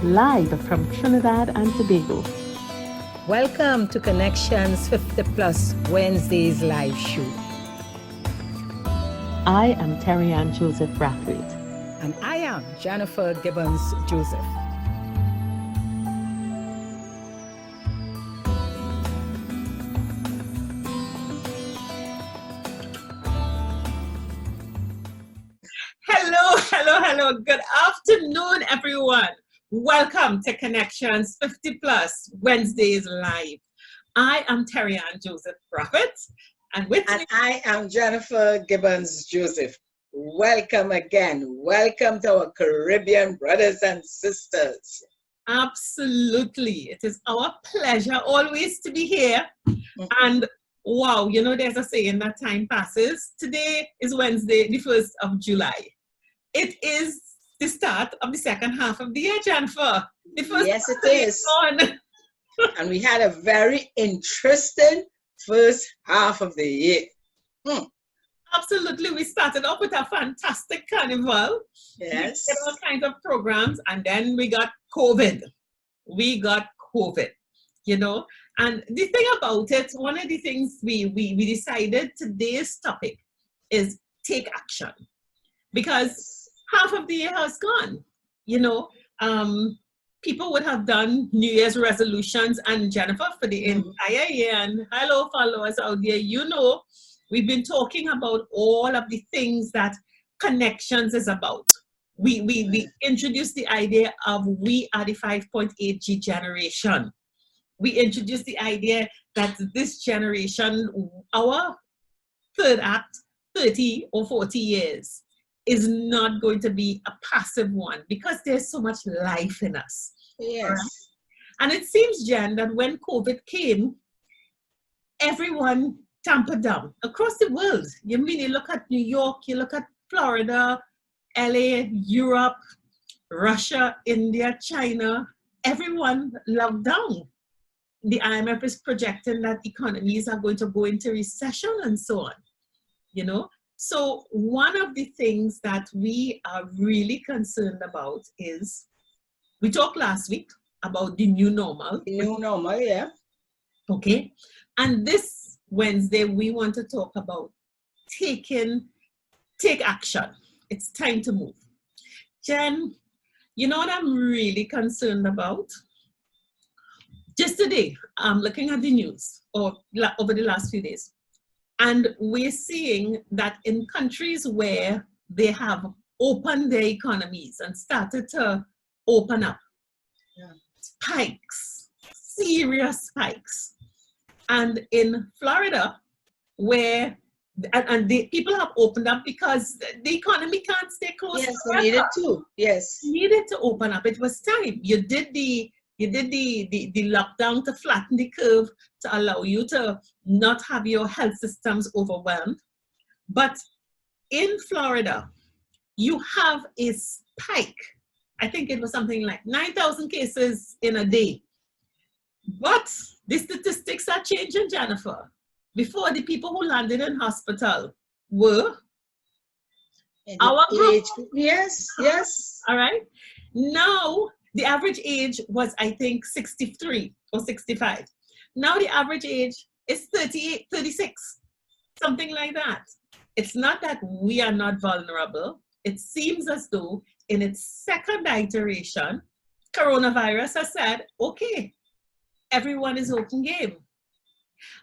live from Trinidad and Tobago. Welcome to Connections 50 Plus Wednesdays live show. I am Terry Ann Joseph Brathwaite. And I am Jennifer Gibbons Joseph. Hello. Good afternoon, everyone. Welcome to Connections 50 Plus Wednesdays Live. I am Terry Ann Joseph Prophet, and with me, I am Jennifer Gibbons Joseph. Welcome again. Welcome to our Caribbean brothers and sisters. Absolutely. It is our pleasure always to be here. And wow, you know, there's a saying that time passes. Today is Wednesday, the 1st of July. It is the start of the second half of the year, Jennifer. The first yes, it is. And we had a very interesting first half of the year. Absolutely. We started off with a fantastic carnival. Yes. We did all kinds of programs, and then we got COVID. You know. And the thing about it, one of the things we decided today's topic is take action. Because half of the year has gone, you know. People would have done New Year's resolutions, and Jennifer, for the entire year, and hello followers out there, you know, we've been talking about all of the things that Connections is about. We introduced the idea of we are the 5.8G generation. We introduced the idea that this generation, our third act, 30 or 40 years, is not going to be a passive one because there's so much life in us. Yes. Right? And it seems, Jen, that when COVID came, everyone tampered down across the world. You look at New York, you look at Florida, LA, Europe, Russia, India, China, everyone locked down. The IMF is projecting that economies are going to go into recession and so on, you know. So one of the things that we are really concerned about is, we talked last week about the new normal. The new normal, yeah. Okay. And this Wednesday, we want to talk about take action. It's time to move. Jen, you know what I'm really concerned about? Just today, I'm looking at the news or over the last few days. And we're seeing that in countries where they have opened their economies and started to open up, spikes, serious spikes. And in Florida, where the people have opened up because the economy can't stay closed. Yes, we needed to. Yes. Needed to open up. It was time. You did the lockdown to flatten the curve, to allow you to not have your health systems overwhelmed. But in Florida, you have a spike. I think it was something like 9,000 cases in a day. But the statistics are changing, Jennifer. Before, the people who landed in hospital were our group. Yes. All right. Now, the average age was, I think, 63 or 65. Now the average age is 38, 36, something like that. It's not that we are not vulnerable. It seems as though in its second iteration, coronavirus has said, okay, everyone is open game.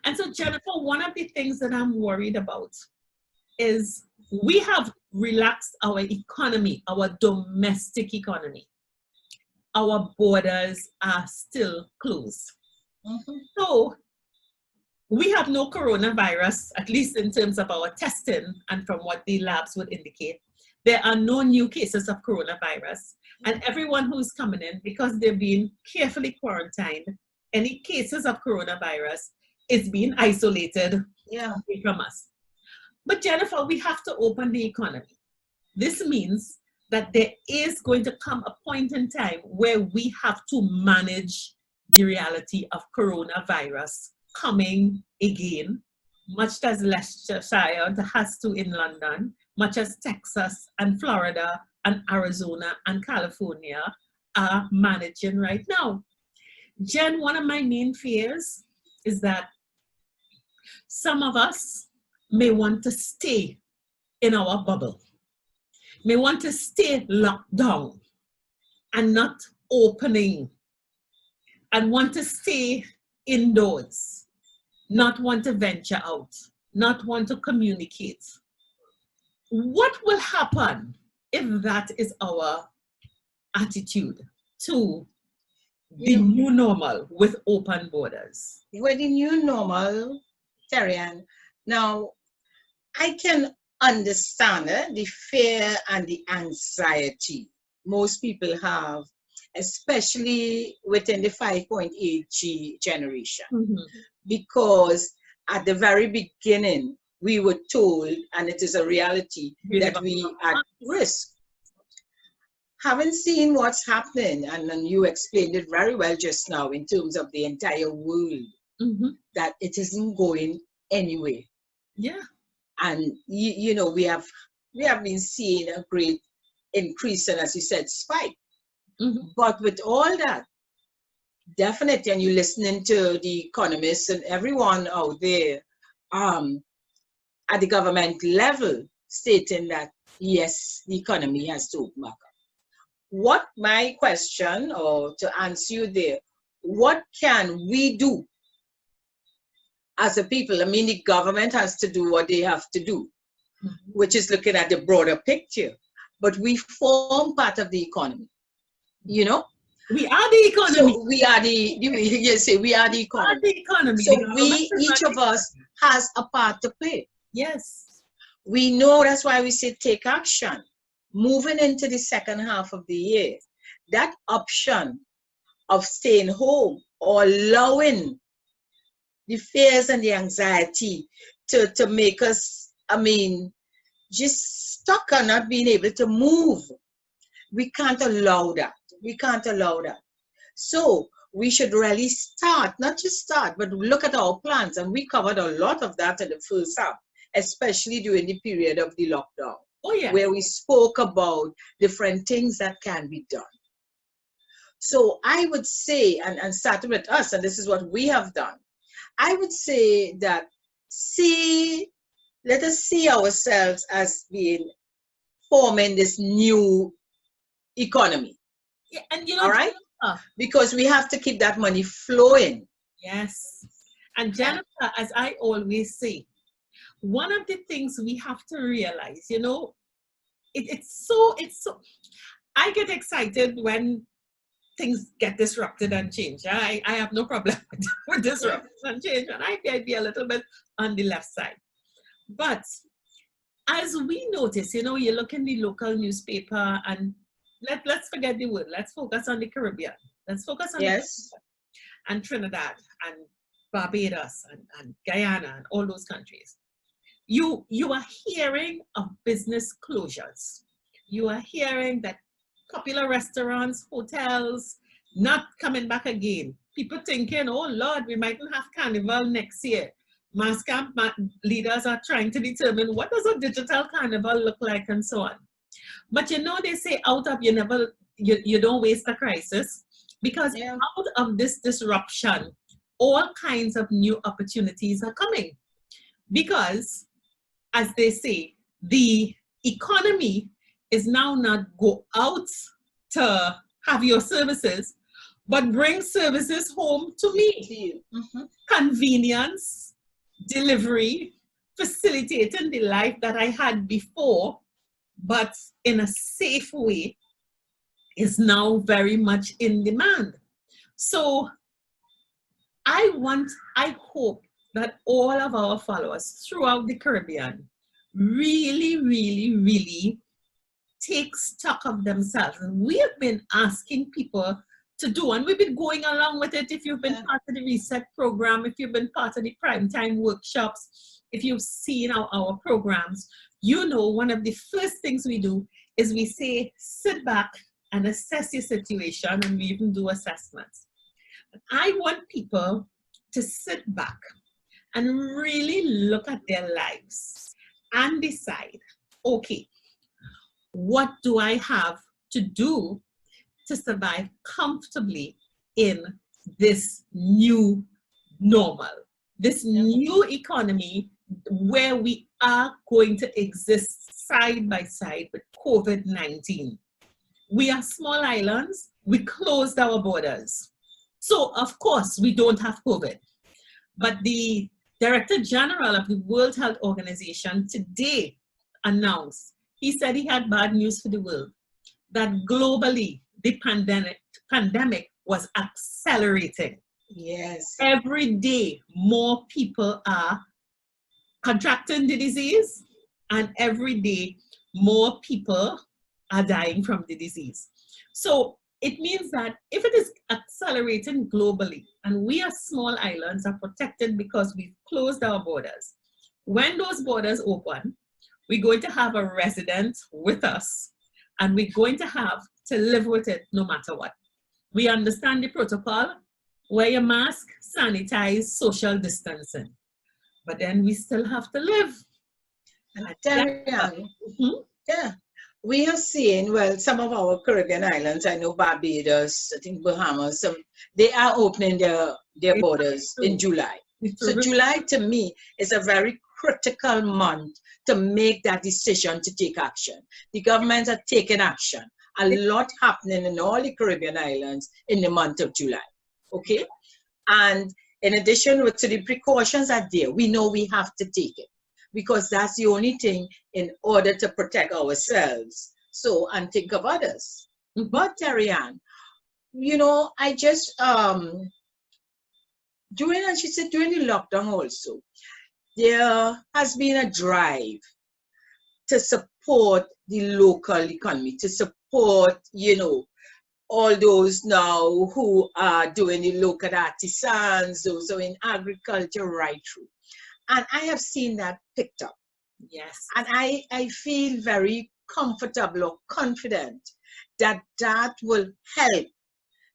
And so, Jennifer, one of the things that I'm worried about is we have relaxed our economy, our domestic economy. Our borders are still closed. So we have no coronavirus, at least in terms of our testing and from what the labs would indicate. There are no new cases of coronavirus. And everyone who's coming in, because they're being carefully quarantined, any cases of coronavirus is being isolated away from us. But Jennifer, we have to open the economy. This means that there is going to come a point in time where we have to manage the reality of coronavirus coming again, much as Leicestershire has to in London, much as Texas and Florida and Arizona and California are managing right now. Jen, one of my main fears is that some of us may want to stay in our bubble, may want to stay locked down and not opening, and want to stay indoors, not want to venture out, not want to communicate. What will happen if that is our attitude to the new normal with open borders? With the new normal, Terian, now I can understand the fear and the anxiety most people have, especially within the 5.8G generation. Because at the very beginning, we were told, and it is a reality, that we are at risk. Having seen what's happening, and you explained it very well just now in terms of the entire world, that it isn't going anywhere. Yeah. And you know, we have been seeing a great increase and, as you said, spike. But with all that, definitely, and you're listening to the economists and everyone out there at the government level stating that, yes, the economy has to open back up. What my question, or to answer you there, what can we do as a people? I mean, the government has to do what they have to do, which is looking at the broader picture. But we form part of the economy, you know? We are the economy. So we are you say we are the economy. The economy. So each of us has a part to play. Yes. We know, that's why we say take action. Moving into the second half of the year, that option of staying home or allowing the fears and the anxiety to make us, I mean, just stuck and not being able to move. We can't allow that. We can't allow that. So we should really start, not just start, but look at our plans. And we covered a lot of that in the first half, especially during the period of the lockdown. Oh, yeah. Where we spoke about different things that can be done. So I would say, and starting with us, and this is what we have done, I would say that let us see ourselves as being forming this new economy. Yeah, and you know, all right? Because we have to keep that money flowing. Yes. And Jennifer, as I always say, one of the things we have to realize, you know, it's so, I get excited when things get disrupted and change. I have no problem with disruption and change, and I might be a little bit on the left side. But as we notice, you know, you look in the local newspaper, and let's forget the word, let's focus on the Caribbean. Let's focus on the Caribbean, and Trinidad and Barbados and Guyana and all those countries. You are hearing of business closures. You are hearing that popular restaurants, hotels, not coming back again. People thinking, oh Lord, we mightn't have carnival next year. Mass camp leaders are trying to determine what does a digital carnival look like and so on. But you know, they say out of you don't waste a crisis, because out of this disruption, all kinds of new opportunities are coming. Because, as they say, the economy is now not go out to have your services, but bring services home to me. Convenience, delivery, facilitating the life that I had before, but in a safe way, is now very much in demand. So I hope that all of our followers throughout the Caribbean really take stock of themselves. And we have been asking people to do, and we've been going along with it. If you've been part of the Reset program, if you've been part of the Primetime workshops, if you've seen our programs, you know one of the first things we do is we say, sit back and assess your situation, and we even do assessments. I want people to sit back and really look at their lives and decide, okay, what do I have to do to survive comfortably in this new normal, this new economy where we are going to exist side by side with COVID-19. We are small islands. We closed our borders. So, of course, we don't have COVID. But the Director General of the World Health Organization today announced, he said he had bad news for the world, that globally the pandemic was accelerating. Yes. Every day more people are contracting the disease, and every day more people are dying from the disease. So it means that if it is accelerating globally and we as small islands are protected because we've closed our borders, when those borders open, we're going to have a resident with us and we're going to have to live with it no matter what. We understand the protocol, wear your mask, sanitize, social distancing, but then we still have to live. Yeah, we have seen, well, some of our Caribbean islands, I know Barbados, I think Bahamas, they are opening their borders in July. So July to me is a very critical month to make that decision to take action. The governments are taking action. A lot happening in all the Caribbean islands in the month of July, okay? And in addition to the precautions are there, we know we have to take it, because that's the only thing in order to protect ourselves. So, and think of others. But Terry-Ann, you know, I just, during the lockdown also, there has been a drive to support the local economy, to support, you know, all those now who are doing the local artisans, those who are in agriculture right through. And I have seen that picked up. Yes. And I feel very comfortable or confident that that will help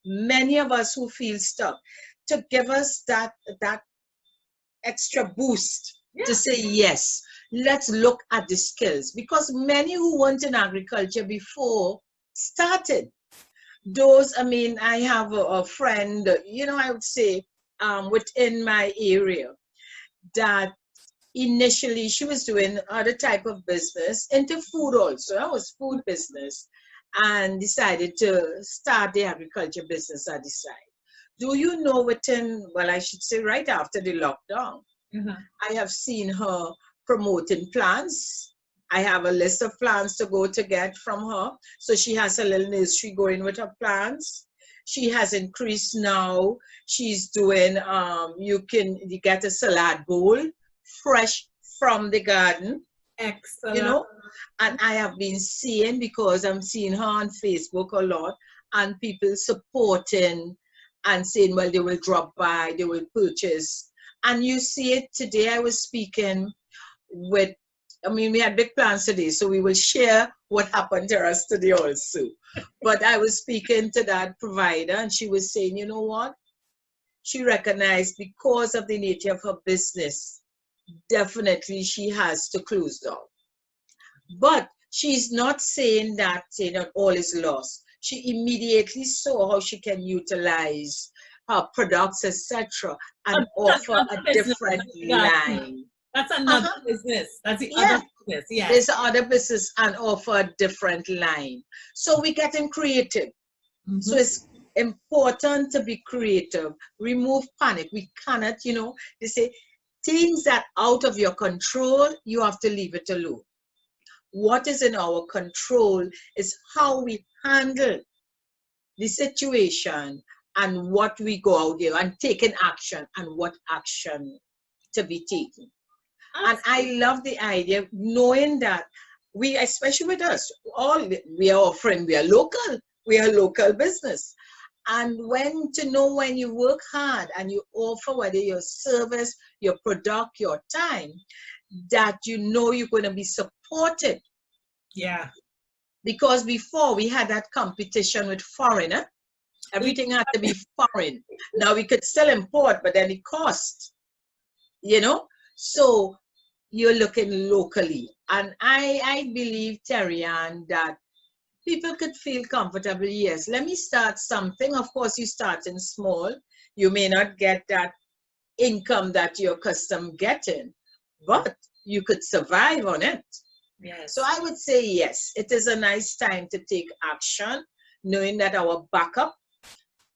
many of us who feel stuck, to give us that extra boost to say, yes, let's look at the skills. Because many who weren't in agriculture before started. Those, I mean, I have a friend, you know, I would say within my area, that initially she was doing other type of business into food also. I was food business, and decided to start the agriculture business at the side. Do you know, within, well, I should say right after the lockdown, I have seen her promoting plants. I have a list of plants to go to get from her. So she has a little nursery going with her plants. She has increased now. She's doing, you get a salad bowl, fresh from the garden. Excellent. You know, and I have been seeing, because I'm seeing her on Facebook a lot, and people supporting and saying, well, they will drop by, they will purchase. And you see it today. I was speaking with, I mean, we had big plans today, so we will share what happened to us today also. But I was speaking to that provider, and she was saying, you know what? She recognized, because of the nature of her business, definitely she has to close down. But she's not saying that, you know, all is lost. She immediately saw how she can utilize her products, etc., and offer a different line. That's another business. That's the other business. Yeah. There's other business and offer a different line. So we're getting creative. So it's important to be creative. Remove panic. We cannot, you know, they say things that are out of your control, you have to leave it alone. What is in our control is how we handle the situation and what we go out there and taking action and what action to be taken. And I love the idea, knowing that we, especially with us, we are offering, we are local business. And when to know when you work hard and you offer, whether your service, your product, your time, that you know you're going to be supported. Yeah. Because before we had that competition with foreigner, everything had to be foreign. Now we could still import, but then it costs, you know? So you're looking locally. And I believe, Terry-Ann, that people could feel comfortable. Yes, let me start something. Of course, you start in small. You may not get that income that you're accustomed getting, but you could survive on it. Yes. So I would say yes, it is a nice time to take action, knowing that our backup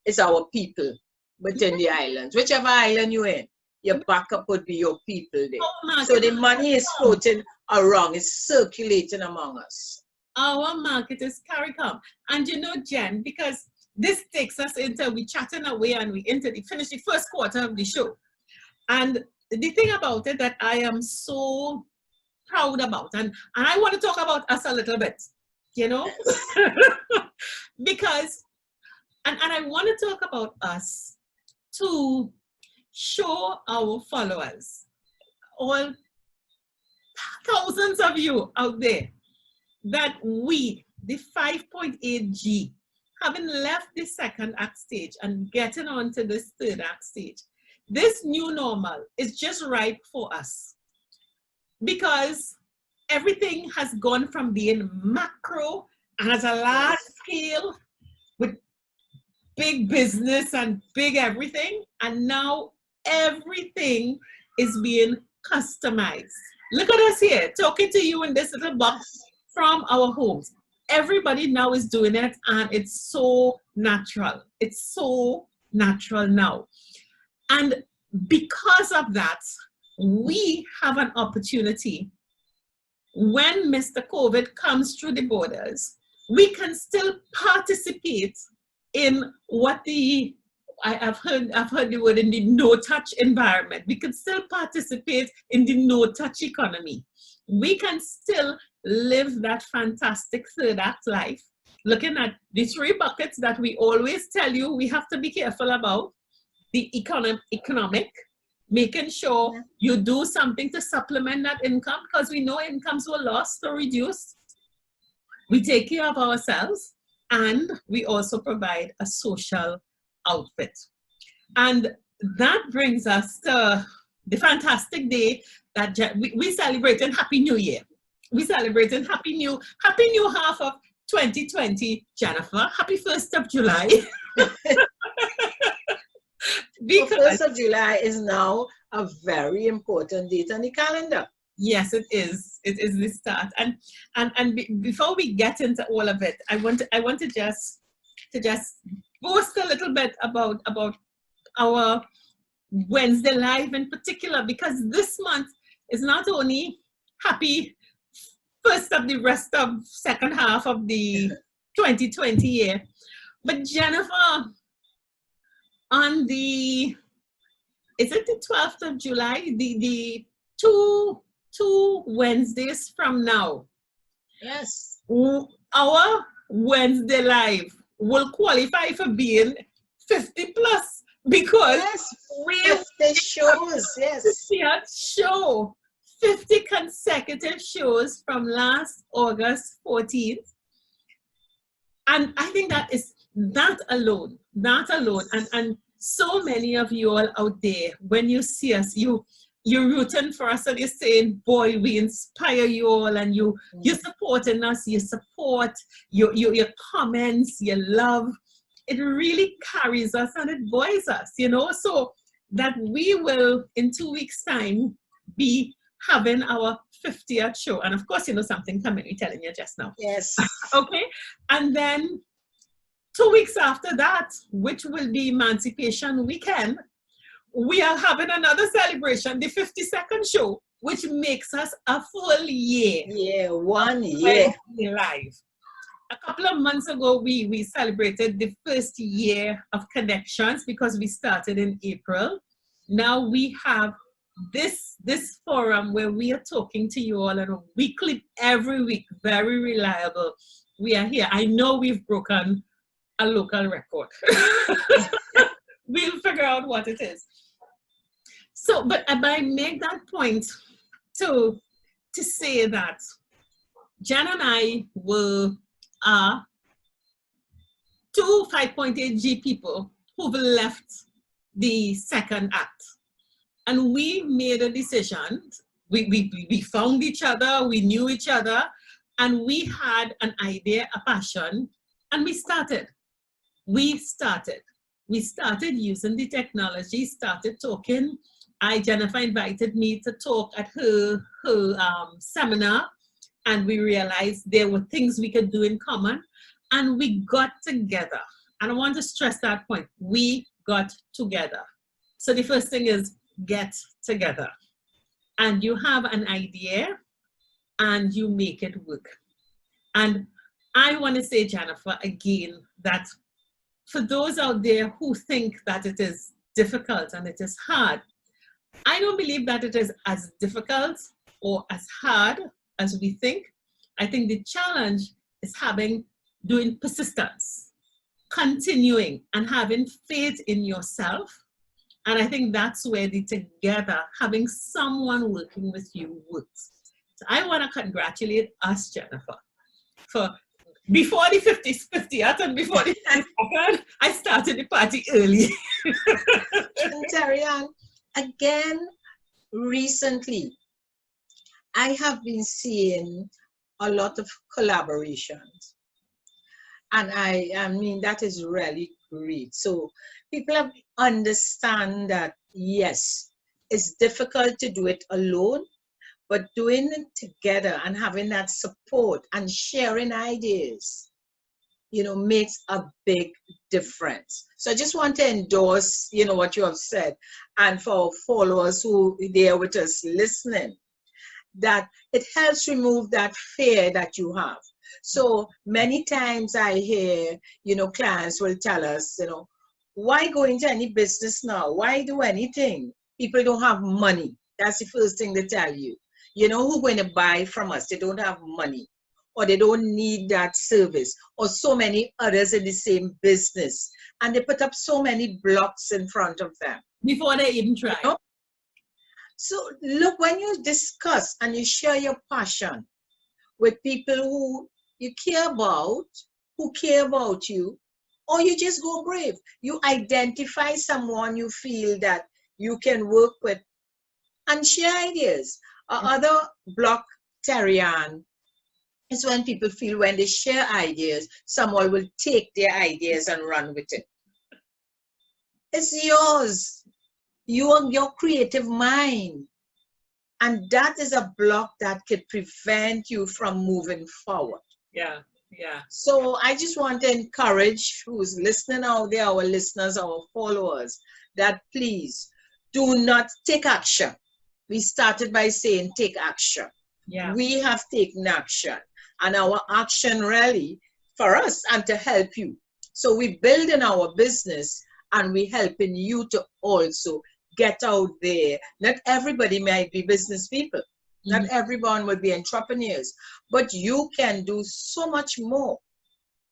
is our people within the islands. Whichever island you're in, your backup would be your people there. So the money is floating around, it's circulating among us. Our market is CARICOM. And you know, Jen, because this takes us into, we chatting away and we finish the first quarter of the show. And the thing about it that I am so proud about, and I want to talk about us a little bit, you know, because, and I want to talk about us to show our followers, all thousands of you out there, that we, the 5.8G, having left the second act stage and getting on to this third act stage, this new normal is just right for us, because everything has gone from being macro and at a large scale with big business and big everything, and now everything is being customized. Look at us here, talking to you in this little box from our homes. Everybody now is doing it, and it's so natural. It's so natural now. And because of that, we have an opportunity. When Mr. COVID comes through the borders, we can still participate in what I've heard the word in the no-touch environment. We can still participate in the no-touch economy. We can still live that fantastic third act life, looking at the three buckets that we always tell you we have to be careful about. The economic, making sure you do something to supplement that income, because we know incomes were lost or reduced. We take care of ourselves, and we also provide a social outfit. And that brings us to the fantastic day that we celebrating Happy New Year. We celebrating Happy New half of 2020, Jennifer. Happy 1st of July. Because 1st of July is now a very important date on the calendar. Yes, it is. It is the start. And before we get into all of it, I want to just boast a little bit about our Wednesday Live in particular, because this month is not only happy 1st of the rest of second half of the 2020 year, but Jennifer, on the, is it the 12th of July, the two Wednesdays from now, yes, our Wednesday Live will qualify for being 50 plus, because we 50 shows, yes. We had 50 consecutive shows from last August 14th. And I think that is that alone, and so many of you all out there, when you see us, you're rooting for us, and you're saying, boy, we inspire you all, and you're supporting us, your support, your comments, your love, it really carries us and it buoys us, you know, so that we will, in 2 weeks' time, be having our 50th show. And of course, you know something coming, we're telling you just now. Yes. Okay. And then 2 weeks after that, which will be Emancipation Weekend, we are having another celebration, the 52nd show, which makes us a full year. Yeah, 1 year. Live. A couple of months ago, we celebrated the first year of Connections, because we started in April. Now we have this forum where we are talking to you all on a weekly, every week, very reliable. We are here. I know we've broken a local record. We'll figure out what it is. So, but I make that point to say that Jen and I were two 5.8G people who've left the second act. And we made a decision. We found each other, we knew each other, And we had an idea, a passion, and we started. We started using the technology, started talking. Jennifer invited me to talk at her seminar, and we realized there were things we could do in common, and we got together. And I want to stress that point. We got together. So the first thing is get together. And you have an idea and you make it work. And I want to say, Jennifer, again, that for those out there who think that it is difficult and it is hard, I don't believe that it is as difficult or as hard as we think. I think the challenge is doing persistence, continuing and having faith in yourself. And I think that's where the together, having someone working with you works. So I want to congratulate us, Jennifer, for before the 50th and before the 52nd, I started the party early. Terry-Ann, again, recently, I have been seeing a lot of collaborations. And I mean, that is really great. So people have understand that, yes, it's difficult to do it alone, but doing it together and having that support and sharing ideas, you know, makes a big difference. So I just want to endorse, you know, what you have said. And for followers who are there with us listening, that it helps remove that fear that you have. So many times I hear, you know, clients will tell us, you know, why go into any business now? Why do anything? People don't have money. That's the first thing they tell you. You know, who's going to buy from us? They don't have money, or they don't need that service, or so many others in the same business. And they put up so many blocks in front of them. Before they even try. You know? So look, when you discuss and you share your passion with people who you care about, who care about you, or you just go brave. You identify someone you feel that you can work with and share ideas. Other block, Terry-Ann, is when people feel when they share ideas, someone will take their ideas and run with it. It's yours. Your creative mind. And that is a block that could prevent you from moving forward. Yeah, yeah. So I just want to encourage who's listening out there, our listeners, our followers, that please do not take action. We started by saying take action. Yeah. We have taken action, and our action really for us and to help you. So we build in our business and we helping you to also get out there. Not everybody might be business people. Not everyone will be entrepreneurs, but you can do so much more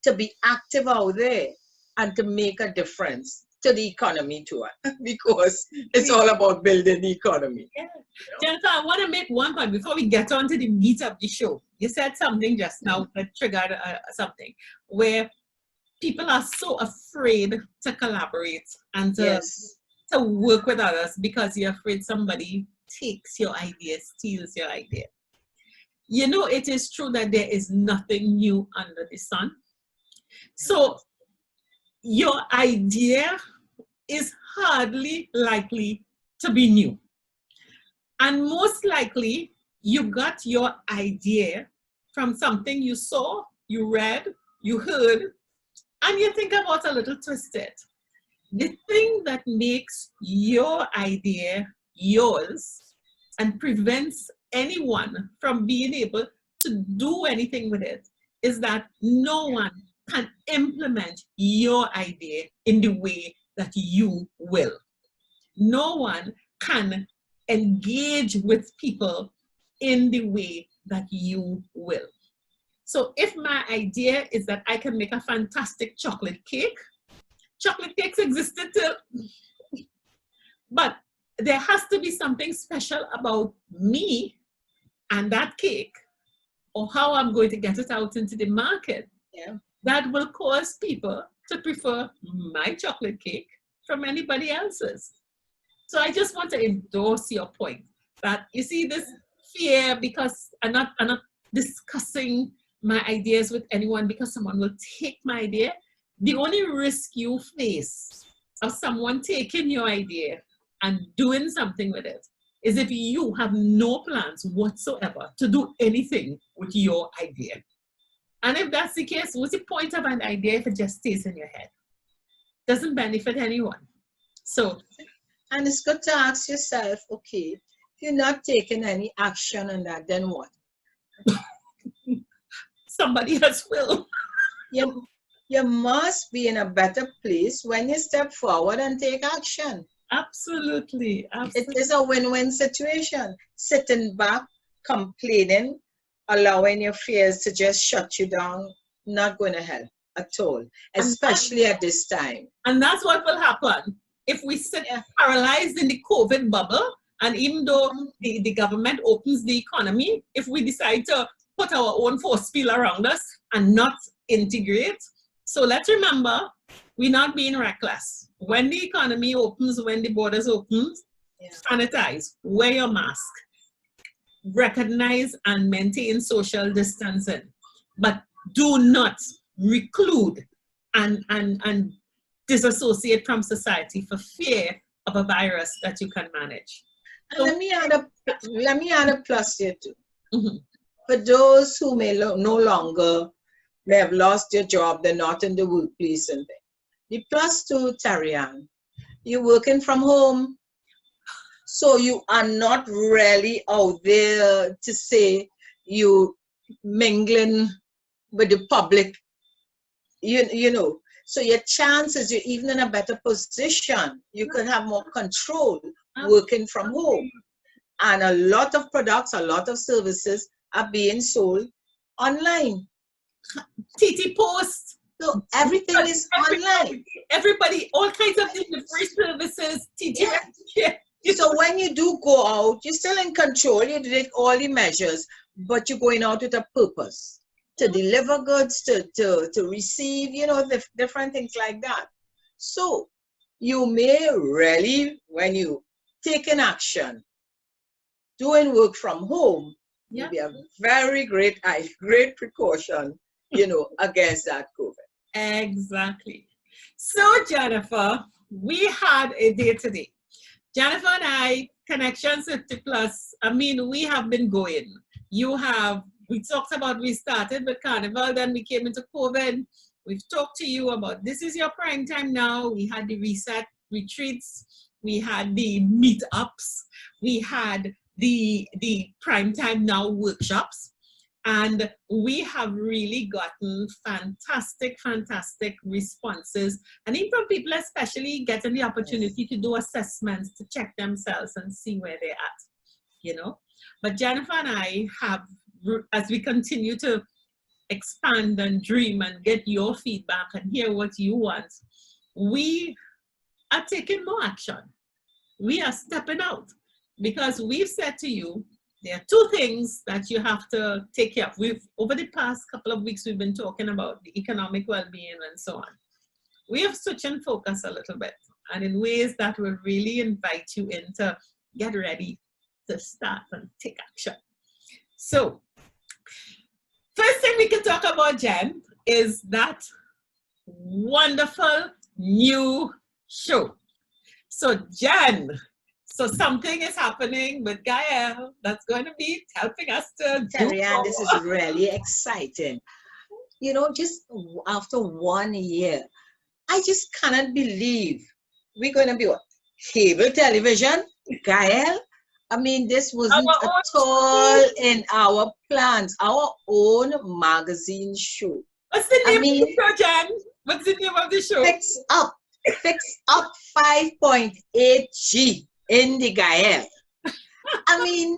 to be active out there and to make a difference to the economy too, because it's all about building the economy. Yeah. Jennifer, I want to make one point before we get on to the meat of the show. You said something just now that triggered something where people are so afraid to collaborate and to work with others because you're afraid somebody takes your idea, steals your idea. You know, it is true that there is nothing new under the sun. So your idea is hardly likely to be new. And most likely, you got your idea from something you saw, you read, you heard, and you think about a little twisted. The thing that makes your idea yours and prevents anyone from being able to do anything with it is that no one can implement your idea in the way that you will. No one can engage with people in the way that you will. So if my idea is that I can make a fantastic chocolate cakes existed too. But there has to be something special about me and that cake, or how I'm going to get it out into the market, that will cause people to prefer my chocolate cake from anybody else's. So I just want to endorse your point that you see this fear, because I'm not discussing my ideas with anyone because someone will take my idea. The only risk you face of someone taking your idea and doing something with it is if you have no plans whatsoever to do anything with your idea. And if that's the case, what's the point of an idea if it just stays in your head? Doesn't benefit anyone. So, and it's good to ask yourself, okay, if you're not taking any action on that, then what? Somebody else will. You must be in a better place when you step forward and take action. Absolutely. Absolutely. It is a win-win situation. Sitting back, complaining, allowing your fears to just shut you down, not going to help at all, especially at this time. And that's what will happen if we sit paralyzed in the COVID bubble. And even though the government opens the economy, if we decide to put our own force field around us and not integrate. So let's remember, we're not being reckless. When the economy opens, when the borders open, sanitize, wear your mask, recognize and maintain social distancing, but do not reclude and disassociate from society for fear of a virus that you can manage. So, let me add a plus here too. Mm-hmm. For those who may may have lost their job, they're not in the workplace and things. The plus to Tarian, you're working from home, so you are not really out there to say you mingling with the public, you know. So your chances, you're even in a better position. You can have more control working from home. And a lot of products, a lot of services are being sold online. TT Post. So everything is online. Everybody, all kinds of delivery services, TT. Yeah. So when you do go out, you're still in control. You did all the measures, but you're going out with a purpose to deliver goods, to receive, you know, the different things like that. So you may really, when you take an action, doing work from home, will be a very great precaution, you know, against that COVID. Exactly. So Jennifer, we had a day today. Jennifer and I, Connections 50 Plus, I mean, we have been going. We talked about, we started with Carnival, then we came into COVID. We've talked to you about this is your prime time now. We had the reset retreats. We had the meetups. We had the prime time now workshops. And we have really gotten fantastic responses. And even from people especially getting the opportunity to do assessments, to check themselves and see where they're at, you know. But Jennifer and I have, as we continue to expand and dream and get your feedback and hear what you want, we are taking more action. We are stepping out because we've said to you, there are two things that you have to take care of. Over the past couple of weeks, we've been talking about the economic well-being and so on. We have switched and focus a little bit, and in ways that will really invite you in to get ready to start and take action. So, first thing we can talk about, Jen, is that wonderful new show. So, Jen, so something is happening with Gael that's going to be helping us to Tarian, this is really exciting. You know, just after 1 year, I just cannot believe we're going to be what? Cable television, Gael. I mean, this wasn't at all in our plans. Our own magazine show. What's the name of the show, Jen? What's the name of the show? Fix Up 5.8G in the Gael. I mean,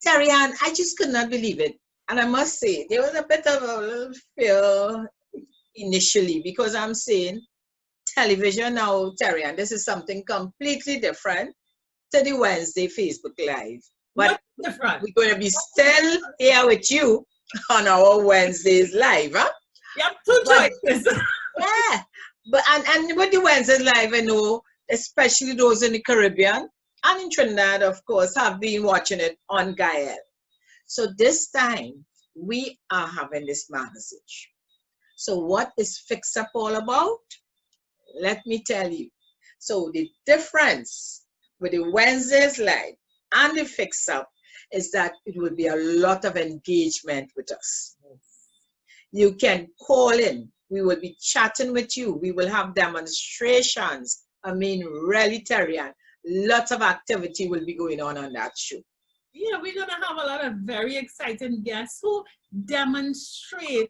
Tarian, I just could not believe it. And I must say, there was a bit of a little fear initially because I'm saying television now, Tarian, this is something completely different to the Wednesday Facebook Live. But we're going to be still here with you on our Wednesdays Live, huh? You have two choices. Yeah. But and with the Wednesdays Live, I know, especially those in the Caribbean and in Trinidad, of course, have been watching it on Gael. So this time, we are having this message. So what is Fix Up all about? Let me tell you. So the difference with the Wednesdays Live and the Fix Up is that it will be a lot of engagement with us. You can call in. We will be chatting with you. We will have demonstrations. I mean, really, Terry-Ann, lots of activity will be going on that show. Yeah, we're going to have a lot of very exciting guests who demonstrate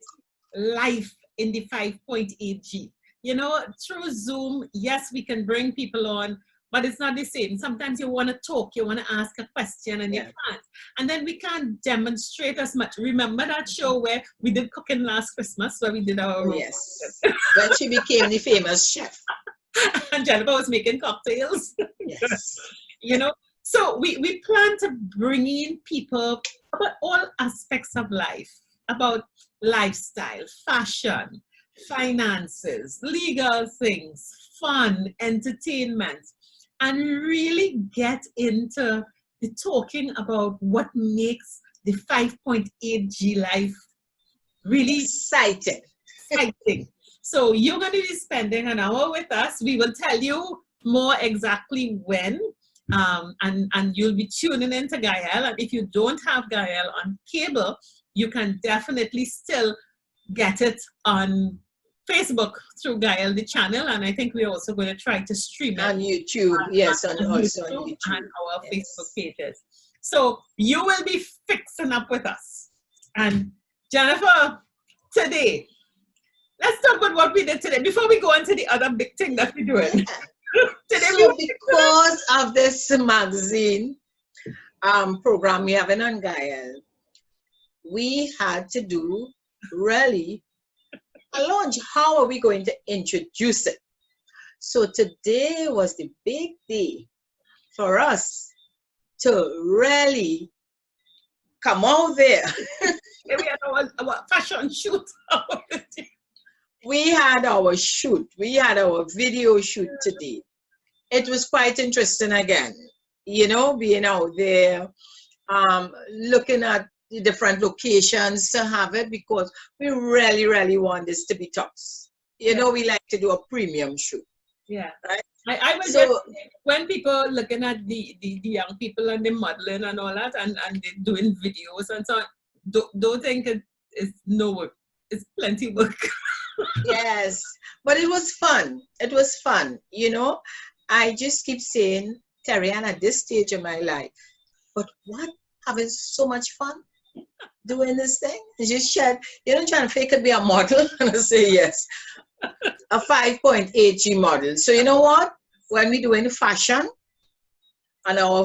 life in the 5.8G. You know, through Zoom, yes, we can bring people on, but it's not the same. Sometimes you want to talk, you want to ask a question, and you can't. And then we can't demonstrate as much. Remember that show where we did cooking last Christmas, where we did our... Yes, when she became the famous chef. And Jennifer was making cocktails. Yes. You know, so we plan to bring in people about all aspects of life, about lifestyle, fashion, finances, legal things, fun, entertainment, and really get into the talking about what makes the 5.8G life really exciting. So you're going to be spending an hour with us. We will tell you more exactly when, and you'll be tuning into Gael. And if you don't have Gael on cable, you can definitely still get it on Facebook through Gael, the channel. And I think we're also going to try to stream it. On YouTube, yes, and also on YouTube. And our Facebook pages. So you will be fixing up with us. And Jennifer, today, let's talk about what we did today before we go into the other big thing that we're doing. Today so because of this magazine program we have on Gael, we had to do really a launch. How are we going to introduce it? So today was the big day for us to really come out there. We had our fashion shoot. We had our shoot. We had our video shoot today. It was quite interesting again, you know, being out there, looking at the different locations to have it, because we really, really want this to be tops. You know, we like to do a premium shoot. Yeah. Right? I was so, when people looking at the young people and the modeling and all that, and they're doing videos and so on, don't think it's no work. It's plenty work. Yes, but it was fun. It was fun. You know, I just keep saying, Terry-Ann, at this stage of my life, but what? Having so much fun doing this thing? You just said, you don't try to fake it, be a model. And I say, yes, a 5.8G model. So you know what? When we doing fashion on our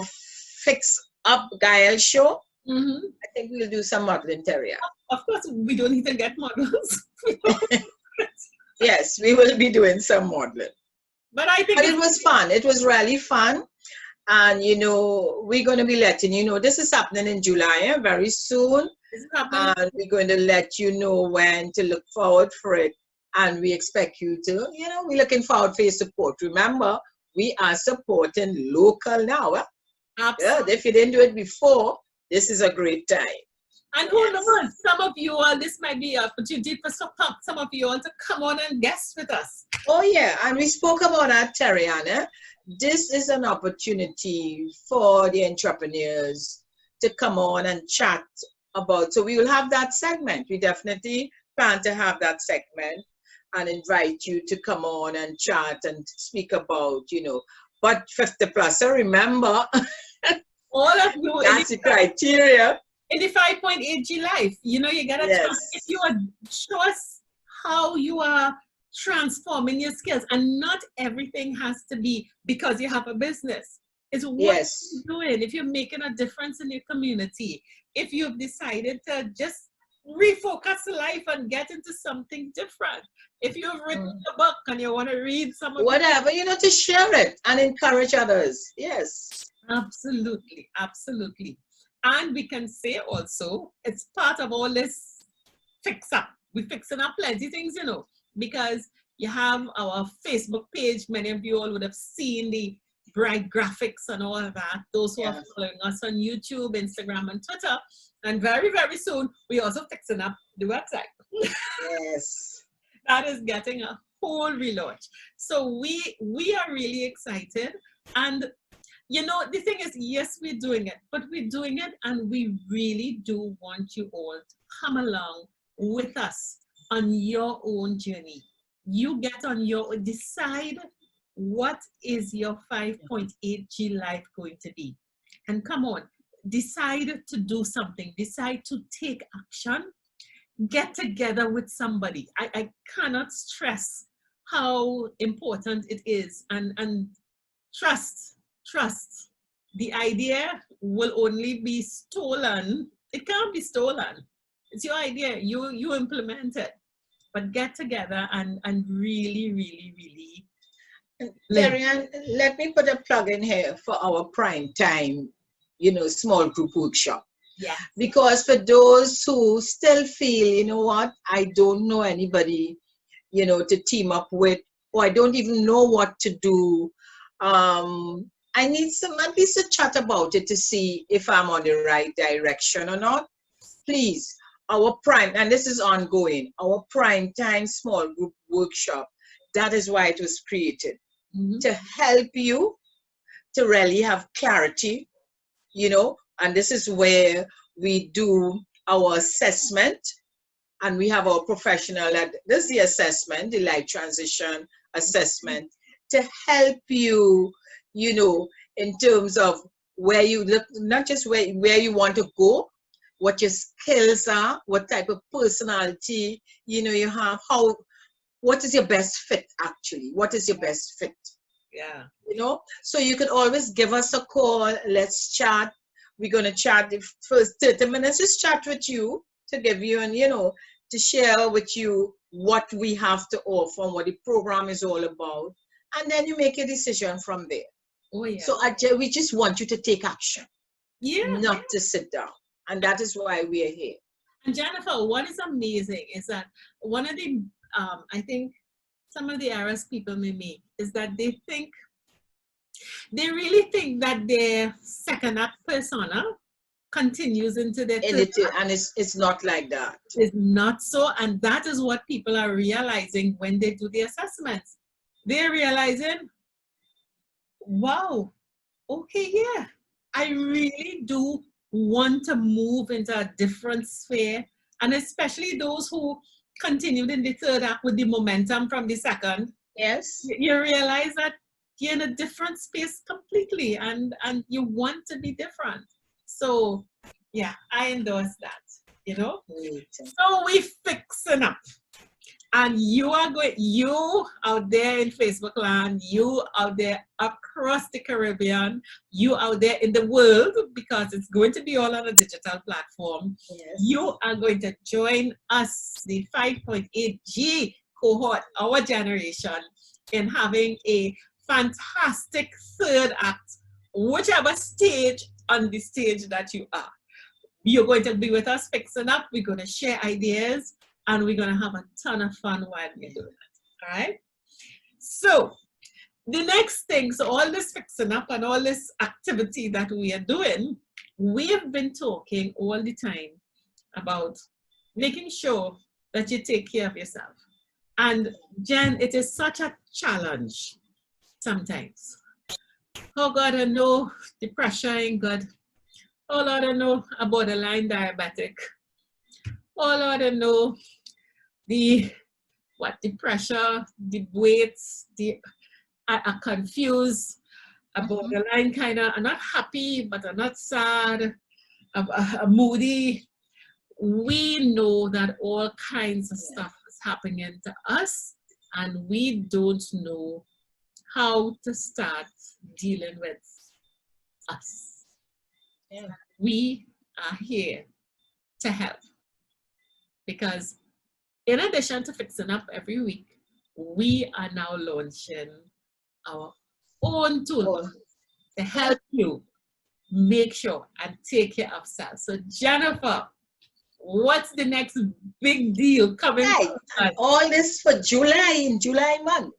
Fix Up Gael show, I think we'll do some modeling, Terry-Ann. Of course, we don't need to get models. Yes, we will be doing some modeling. But I think it was fun. It was really fun. And, you know, we're going to be letting you know, this is happening in July, very soon. And we're going to let you know when to look forward for it. And we expect you to, you know, we're looking forward for your support. Remember, we are supporting local now. Absolutely. Yeah, if you didn't do it before, this is a great time. And who knows, some of you all, this might be an opportunity for some of you all to come on and guest with us. Oh, yeah. And we spoke about that, Terry-Ann. This is an opportunity for the entrepreneurs to come on and chat about. So we will have that segment. We definitely plan to have that segment and invite you to come on and chat and speak about, you know, but 50 plus. So remember, all of you, that's the criteria. In the 5.8G life, you know, you gotta if you are, show us how you are transforming your skills, and not everything has to be because you have a business. It's what you're doing. If you're making a difference in your community, if you've decided to just refocus life and get into something different, if you've written a book and you want to read some of whatever, you know, to share it and encourage others. Yes, absolutely, absolutely. And we can say also, it's part of all this fix up. We're fixing up plenty things, you know, because you have our Facebook page. Many of you all would have seen the bright graphics and all of that. Those who are following us on YouTube, Instagram, and Twitter. And very, very soon, we're also fixing up the website. Yes. That is getting a whole relaunch. So we are really excited. And you know, the thing is, yes, we're doing it, but we're doing it and we really do want you all to come along with us on your own journey. You get on your, decide what is your 5.8G life going to be. And come on, decide to do something, decide to take action, get together with somebody. I cannot stress how important it is, and trust. The idea will only be stolen. It can't be stolen. It's your idea. You implement it. But get together and really, really, really live. Terry-Ann, let me put a plug in here for our prime time, you know, small group workshop. Yeah. Because for those who still feel, you know what, I don't know anybody, you know, to team up with, or I don't even know what to do. I need at least a chat about it to see if I'm on the right direction or not. Please, our prime, and this is ongoing, our prime time small group workshop, that is why it was created, to help you to really have clarity, you know, and this is where we do our assessment, and we have our professional, this is the assessment, the life transition assessment, to help you, you know, in terms of where you look, not just where you want to go, what your skills are, what type of personality, you know, you have, what is your best fit actually? What is your best fit? Yeah. You know, so you could always give us a call, let's chat. We're going to chat the first 30 minutes, just chat with you to give you, and, you know, to share with you what we have to offer and what the program is all about. And then you make a decision from there. Oh, yeah. So we just want you to take action, not to sit down. And that is why we are here. And Jennifer, what is amazing is that one of the, I think some of the errors people may make is that they really think that their second act persona continues into their third act. And it's not like that. It's not so, and that is what people are realizing when they do the assessments. They're realizing, wow, okay, yeah, I really do want to move into a different sphere, and especially those who continued in the third act with the momentum from the second. Yes. You realize that you're in a different space completely, and you want to be different. So yeah, I endorse that, you know. So we fixing up. And you out there in Facebook land, you out there across the Caribbean, you out there in the world, because it's going to be all on a digital platform. Yes. You are going to join us, the 5.8G cohort, our generation, in having a fantastic third act, whichever stage on the stage that you are. You're going to be with us fixing up. We're going to share ideas. And we're going to have a ton of fun while we're doing it, all right? So the next thing, so all this fixing up and all this activity that we are doing, we have been talking all the time about making sure that you take care of yourself. And Jen, it is such a challenge sometimes. Oh God, I know the pressure ain't good. Oh Lord, I know I'm borderline diabetic. Oh Lord, I know the pressure, the weights, I'm confused, I'm borderline kind of, I'm not happy, but I'm not sad, I'm moody. We know that all kinds of stuff is happening to us, and we don't know how to start dealing with us. Yeah. We are here to help. Because in addition to fixing up every week, we are now launching our own tool to help you make sure and take care of self. So Jennifer, what's the next big deal coming? Right. All this for July, in July month.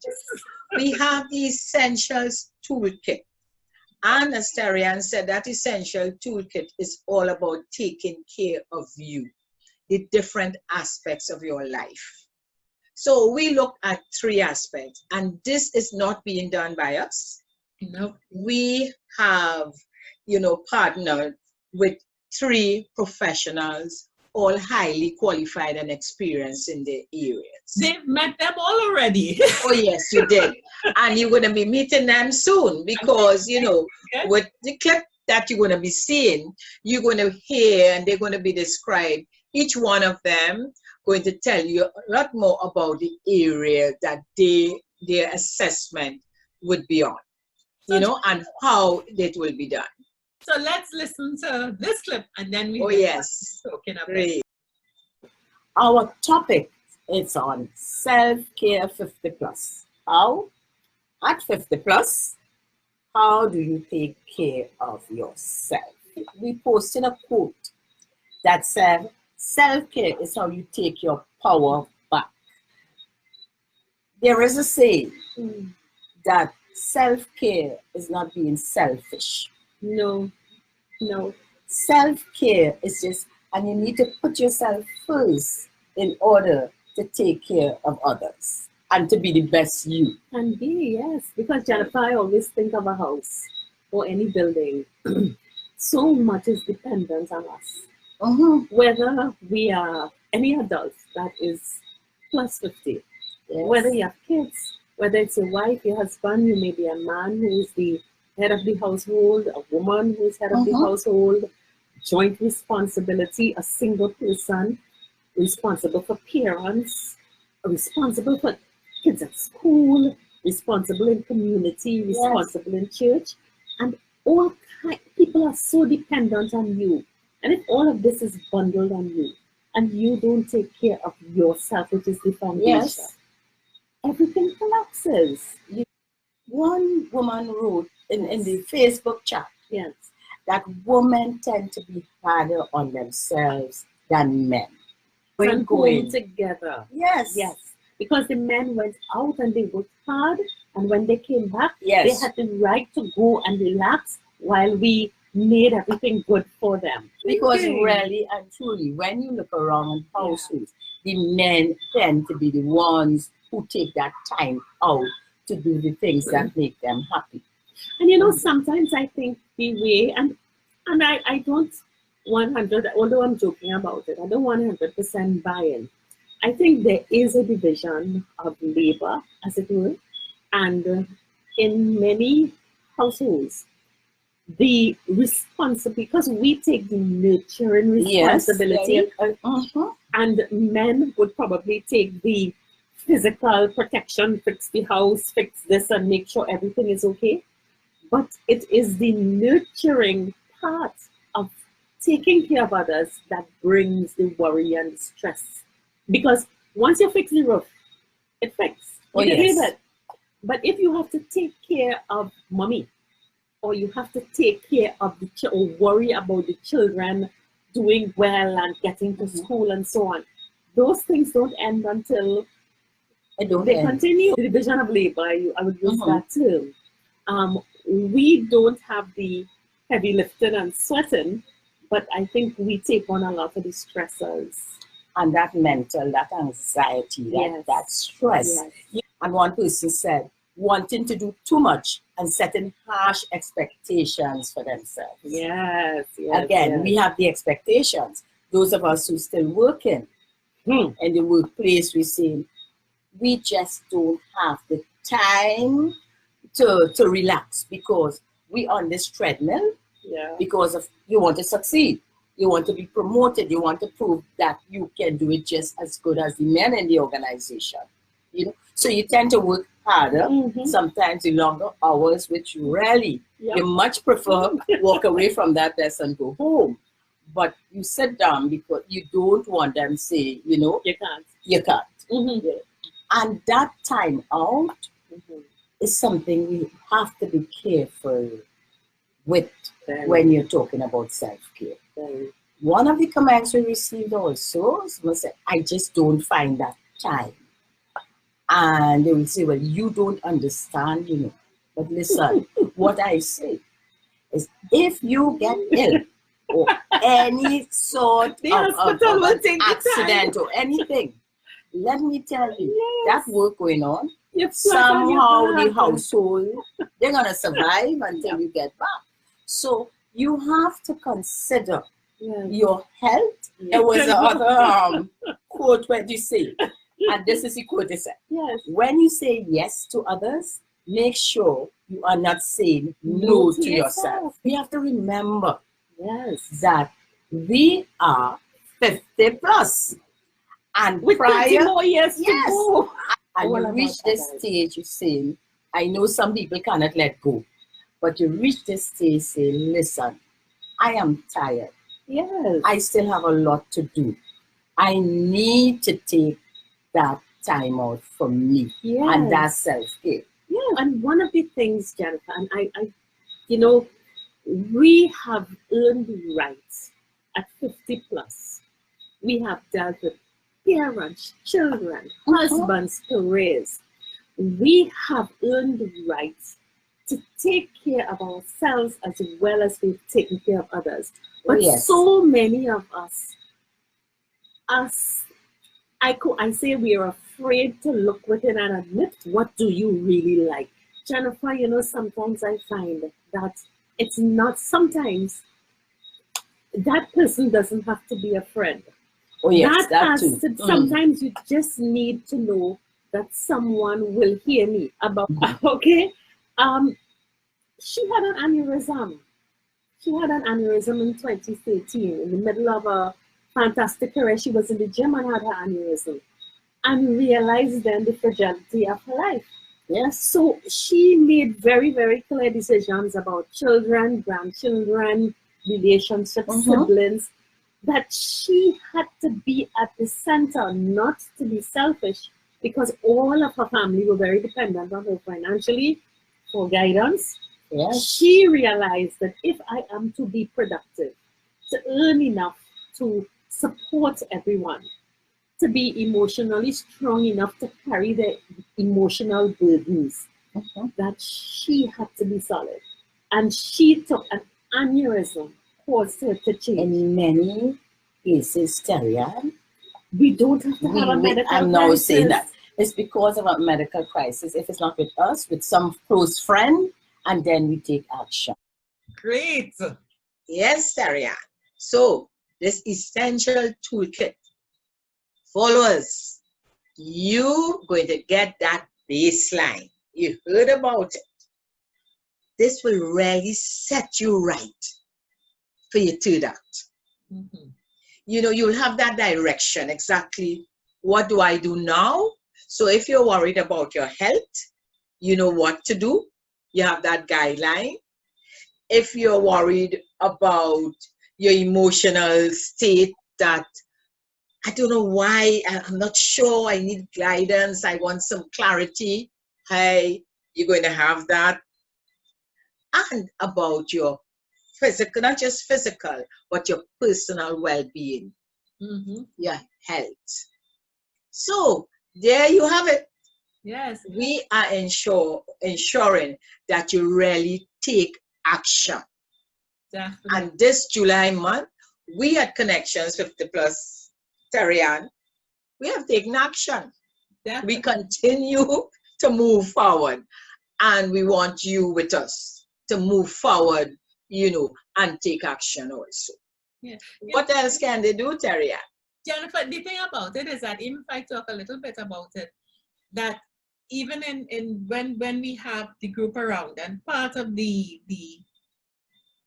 We have the Essentials Toolkit. And as Tarian said, that essential toolkit is all about taking care of you, the different aspects of your life. So we look at 3 aspects, and this is not being done by us. No. We have, partnered with 3 professionals, all highly qualified and experienced in their areas. They've met them all already. Oh, yes, you did. And you're going to be meeting them soon because, with the clip that you're going to be seeing, you're going to hear and they're going to be described, each one of them going to tell you a lot more about the area that their assessment would be on, and how it will be done. So let's listen to this clip and then we talking about Great. Our topic is on self-care 50 plus. How? At 50 plus, how do you take care of yourself? We posted a quote that said, self-care is how you take your power back. There is a saying that self-care is not being selfish. No. Self-care is just, and you need to put yourself first in order to take care of others and to be the best you. Can be, yes. Because Jennifer, I always think of a house or any building. So much is dependent on us. Whether we are any adult that is plus 50, whether you have kids, whether it's your wife, your husband, you may be a man who is the head of the household, a woman who is head of the household, joint responsibility, a single person, responsible for parents, responsible for kids at school, responsible in community, responsible in church, and all people are so dependent on you. And if all of this is bundled on you, and you don't take care of yourself, which is the foundation, everything collapses. One woman wrote in the Facebook chat that women tend to be harder on themselves than men. And going together. Yes. Because the men went out and they worked hard, and when they came back, they had the right to go and relax while we made everything good for them. Because really and truly, when you look around in households, the men tend to be the ones who take that time out to do the things that make them happy. And sometimes I think the way, and I don't 100, although I'm joking about it, I don't 100% buy in. I think there is a division of labor, as it were, and in many households, the responsibility, because we take the nurturing responsibility, and men would probably take the physical protection, fix the house, fix this, and make sure everything is okay. But it is the nurturing part of taking care of others that brings the worry and the stress. Because once you fix the roof, it fixes. But if you have to take care of mommy, or you have to take care of or worry about the children doing well and getting to school and so on, those things don't end until they continue. The division of labor, I would use that term. We don't have the heavy lifting and sweating, but I think we take on a lot of the stressors. And that mental, that anxiety, that stress. And one person said, wanting to do too much and setting harsh expectations for themselves. Again, we have the expectations. Those of us who still working in the workplace, we say, we just don't have the time to relax because we on this treadmill because of you want to succeed. You want to be promoted. You want to prove that you can do it just as good as the men in the organization. So you tend to work harder, sometimes the longer hours, which really you much prefer walk away from that desk and go home. But you sit down because you don't want them to say, you can't. And that time out is something we have to be careful with when you're talking about self-care. One of the comments we received also was, I just don't find that time. And they will say, well, you don't understand, But listen, what I say, is if you get ill or any sort of an accident or anything, let me tell you, that work going on, somehow the household, they're going to survive until you get back. So you have to consider your health. There was another quote where you say, and this is the quote they said, when you say yes to others, make sure you are not saying no to yourself. We have to remember that we are 50 plus. And with prior, 30 more years to go. And you reach this stage, you say, I know some people cannot let go, but you reach this stage, say, listen, I am tired. Yes. I still have a lot to do. I need to take that time out for me. And that's self-care. Yeah, and one of the things, Jennifer, and I you know, we have earned the rights at 50 plus. We have dealt with parents, children, husbands, careers. We have earned the right to take care of ourselves as well as we've taken care of others. But so many of us, I say we are afraid to look within and admit, what do you really like? Jennifer, you know, sometimes I find that it's not, sometimes that person doesn't have to be a friend. Oh yes, that too. Sometimes you just need to know that someone will hear me about, okay? She had an aneurysm. She had an aneurysm in 2013 in the middle of a fantastic career. She was in the gym and had her aneurysm and realized then the fragility of her life. Yes. So she made very, very clear decisions about children, grandchildren, relationships, siblings, that she had to be at the center, not to be selfish, because all of her family were very dependent on her financially for guidance. Yes. She realized that if I am to be productive, to earn enough to support everyone, to be emotionally strong enough to carry the emotional burdens, that she had to be solid. And she took an aneurysm, caused her to change. In many cases, Terrian, we don't have to have a medical crisis. I'm now saying that it's because of a medical crisis. If it's not with us, with some close friend, and then we take action. Great. Yes, Terrian. So this essential toolkit, followers, you're going to get that baseline. You heard about it. This will really set you right for your third act. You know, you'll have that direction, exactly what do I do now? So if you're worried about your health, you know what to do. You have that guideline. If you're worried about your emotional state, that I don't know why, I'm not sure, I need guidance, I want some clarity, hey, you're going to have that. And about your physical, not just physical, but your personal well-being, your health. So there you have it. Yes. We are ensuring that you really take action. Definitely. And this July month, we at Connections 50 Plus, Terrian, we have taken action. Definitely. We continue to move forward, and we want you with us to move forward, you know, and take action also. Yeah. What else can they do, Terrian? Jennifer, the thing about it is that even if I talk a little bit about it, that even when we have the group around and part of the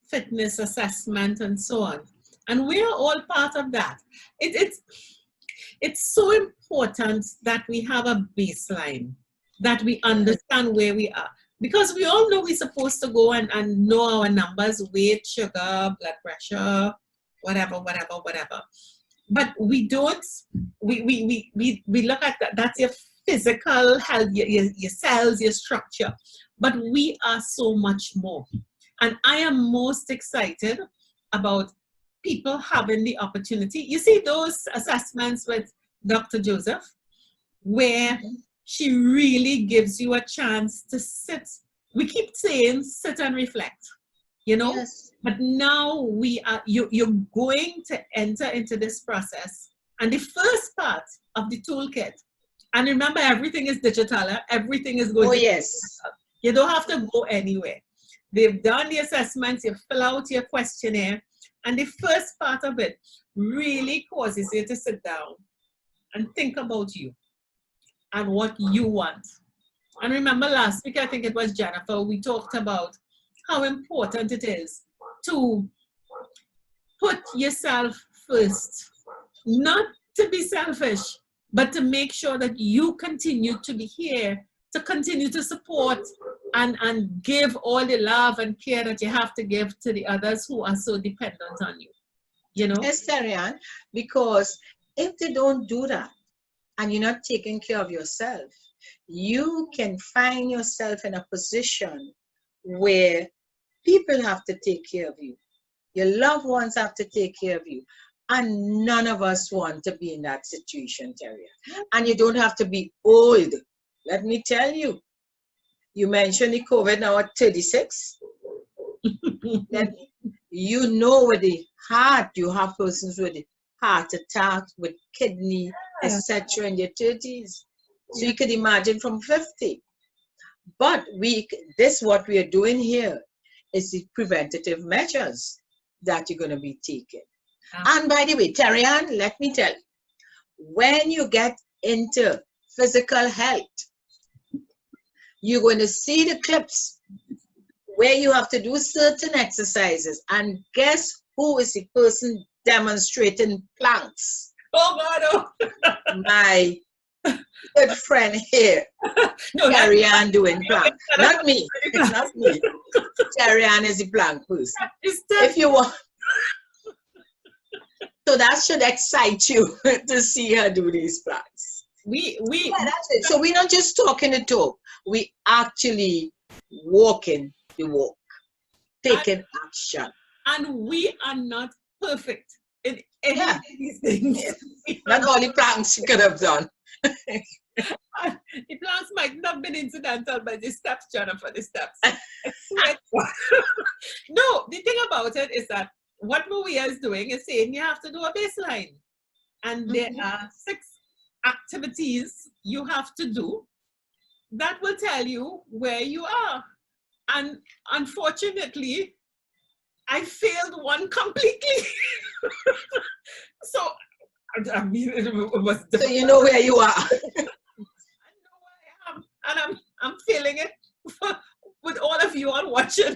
fitness assessment and so on, and we're all part of that, it's so important that we have a baseline, that we understand where we are. Because we all know we're supposed to go and know our numbers, weight, sugar, blood pressure, whatever. But we don't, we look at that, that's your physical health, your cells, your structure. But we are so much more. And I am most excited about people having the opportunity. You see those assessments with Dr. Joseph, where she really gives you a chance to sit. We keep saying sit and reflect. you know. Yes. But now you're going to enter into this process, and the first part of the toolkit, and remember, everything is digital, everything is going Oh, to yes. you don't have to go anywhere. They've done the assessments, you fill out your questionnaire, and the first part of it really causes you to sit down and think about you and what you want. And remember last week, I think it was Jennifer, we talked about how important it is to put yourself first, not to be selfish, but to make sure that you continue to be here, to continue to support and give all the love and care that you have to give to the others who are so dependent on you, you know? Yes, Tarian, because if they don't do that and you're not taking care of yourself, you can find yourself in a position where people have to take care of you. Your loved ones have to take care of you. And none of us want to be in that situation, Tarian. And you don't have to be old. Let me tell you. You mentioned the COVID now at 36. Then you know with the heart, you have persons with heart attacks, with kidney, etc. in their 30s. So you could imagine from 50. But this what we are doing here is the preventative measures that you're going to be taking. And by the way, Tarian, let me tell you, when you get into physical health, you're going to see the clips where you have to do certain exercises. And guess who is the person demonstrating planks? Oh, God, oh. My good friend here, No, Tarian doing plank. Not me. It's not me. Tarian is the plank person. If you want. So that should excite you to see her do these planks. Yeah, that's it. So we're not just talking the talk. We actually walking the walk, taking action. And we are not perfect in any of these things. Not all the planks you could have done. The plants might not have been incidental, but the steps, Jennifer, the steps. No, the thing about it is that what Maria is doing is saying you have to do a baseline. And there are 6 activities you have to do that will tell you where you are. And unfortunately, I failed one completely. So, I mean, it was difficult. So you know where you are. I know where I am, and I'm feeling it with all of you on watching.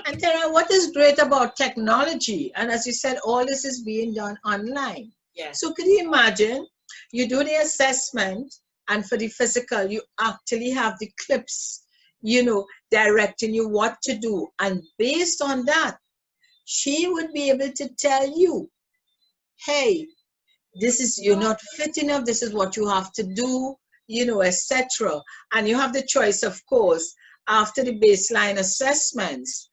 And Tara, what is great about technology, and as you said, all this is being done online. Yes. So could you imagine, you do the assessment, and for the physical, you actually have the clips, you know, directing you what to do. And based on that, she would be able to tell you, hey, this is, you're not fit enough, this is what you have to do, you know, etc. And you have the choice, of course, after the baseline assessments,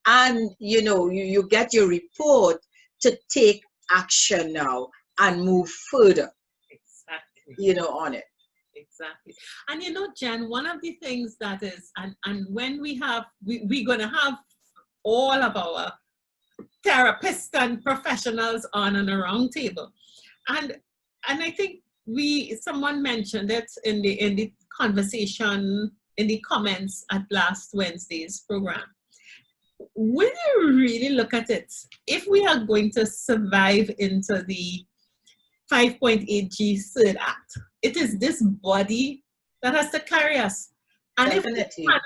and you know, you get your report to take action now and move further. Exactly. You know, on it. Exactly. And you know, Jen, one of the things that is, and when we're going to have all of our therapists and professionals on and around table. And I think someone mentioned it in the conversation, in the comments at last Wednesday's program. When you really look at it, if we are going to survive into the 5.8G third act, it is this body that has to carry us. And Definitely. if we cannot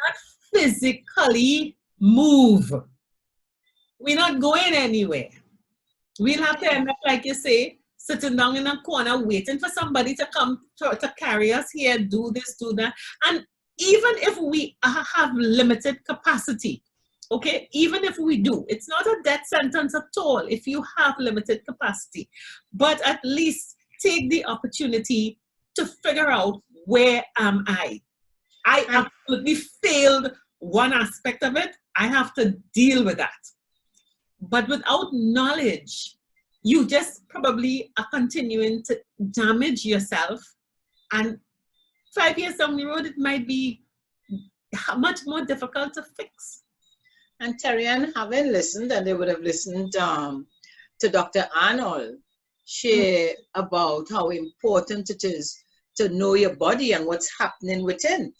physically move, we're not going anywhere. We'll have to end up, like you say, sitting down in a corner waiting for somebody to come to carry us here, do this, do that. And even if we have limited capacity, okay, even if we do, it's not a death sentence at all if you have limited capacity, but at least take the opportunity to figure out, where am I? I absolutely failed one aspect of it. I have to deal with that. But without knowledge, you just probably are continuing to damage yourself. And 5 years down the road, it might be much more difficult to fix. And Terry Ann, having listened, and they would have listened to Dr. Arnold share about how important it is to know your body and what's happening within,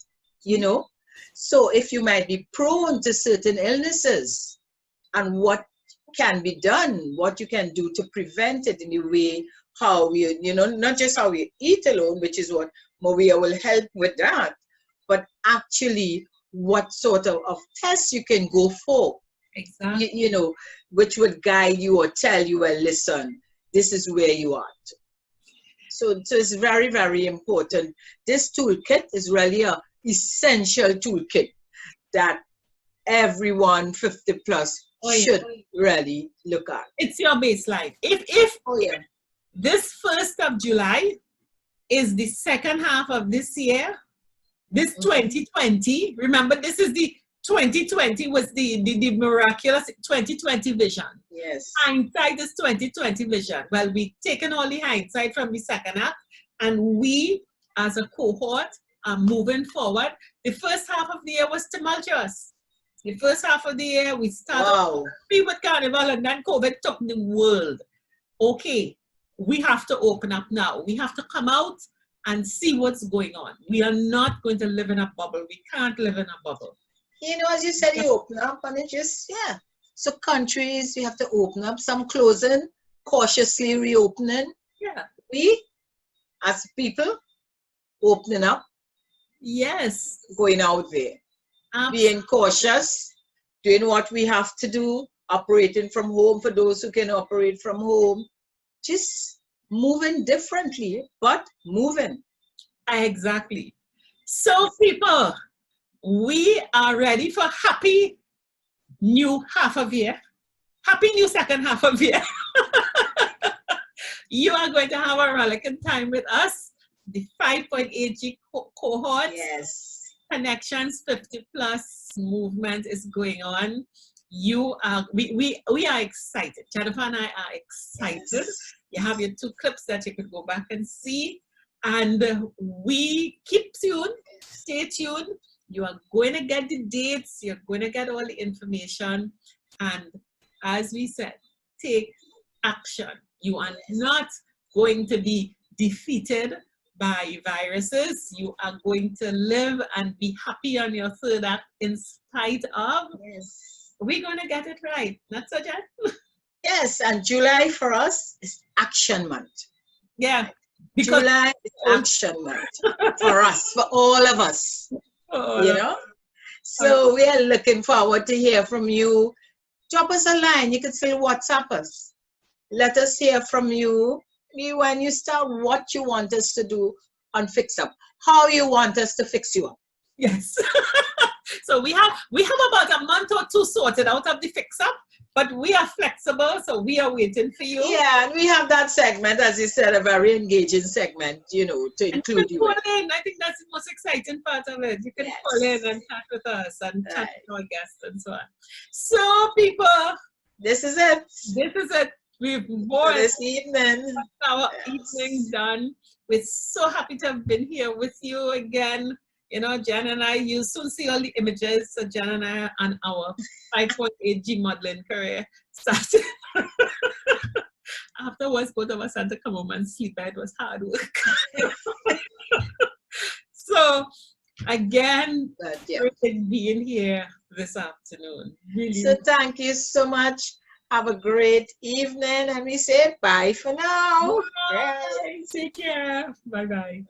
you know. So if you might be prone to certain illnesses and what can be done, what you can do to prevent it in the way how you know, not just how you eat alone, which is what Maria will help with that, but actually what sort of tests you can go for. Exactly. You know, which would guide you or tell you, well, listen, this is where you are. So it's very, very important. This toolkit is really an essential toolkit that everyone 50 plus should really look at. It's your baseline. If this 1st of July is the second half of this year, this 2020, remember this is the 2020 was the miraculous 2020 vision. Yes. Hindsight is 2020 vision. Well, we've taken all the hindsight from the second half, and we as a cohort are moving forward. The first half of the year was tumultuous. The first half of the year, we started with Carnival, and then COVID took the world. Okay, we have to open up now. We have to come out and see what's going on. We are not going to live in a bubble. We can't live in a bubble. You know, as you said, you open up and it just, So countries, you have to open up, some closing, cautiously reopening. Yeah. We, as people, opening up. Yes. Going out there. Absolutely. Being cautious, doing what we have to do, operating from home for those who can operate from home. Just moving differently, but moving. Exactly. So people, we are ready for happy new half of year. Happy new second half of year. You are going to have a rollicking time with us. The 5.8G cohort. Yes. Connections 50 plus movement is going on. You are, we are excited. Jennifer and I are excited. Yes. You have your 2 clips that you could go back and see. And we keep tuned, stay tuned. You are going to get the dates, you're going to get all the information. And as we said, take action. You are not going to be defeated by viruses. You are going to live and be happy on your third act in spite of. Yes. We're going to get it right. Not so, Jen? Yes, and July for us is Action Month. Yeah. Because July is Action Month for us, for all of us. You know? So we are looking forward to hear from you. Drop us a line. You can still WhatsApp us. Let us hear from you. When you start, what you want us to do on Fix Up. How you want us to fix you up. Yes. So we have about a month or 2 sorted out of the Fix Up, but we are flexible, so we are waiting for you. Yeah, and we have that segment, as you said, a very engaging segment, you know, to include you. Call in. I think that's the most exciting part of it. You can call in and chat with us and chat with our guests and so on. So, people, this is it. This is it. We've won this evening. Our evening done. We're so happy to have been here with you again. You know, Jen and I, you soon see all the images. So Jen and I on our 5.8G modeling career started. Afterwards, both of us had to come home and sleep. It was hard work. So, again, being here this afternoon. Really. So thank you so much. Have a great evening. And we say bye for now. Bye. Take care. Bye-bye.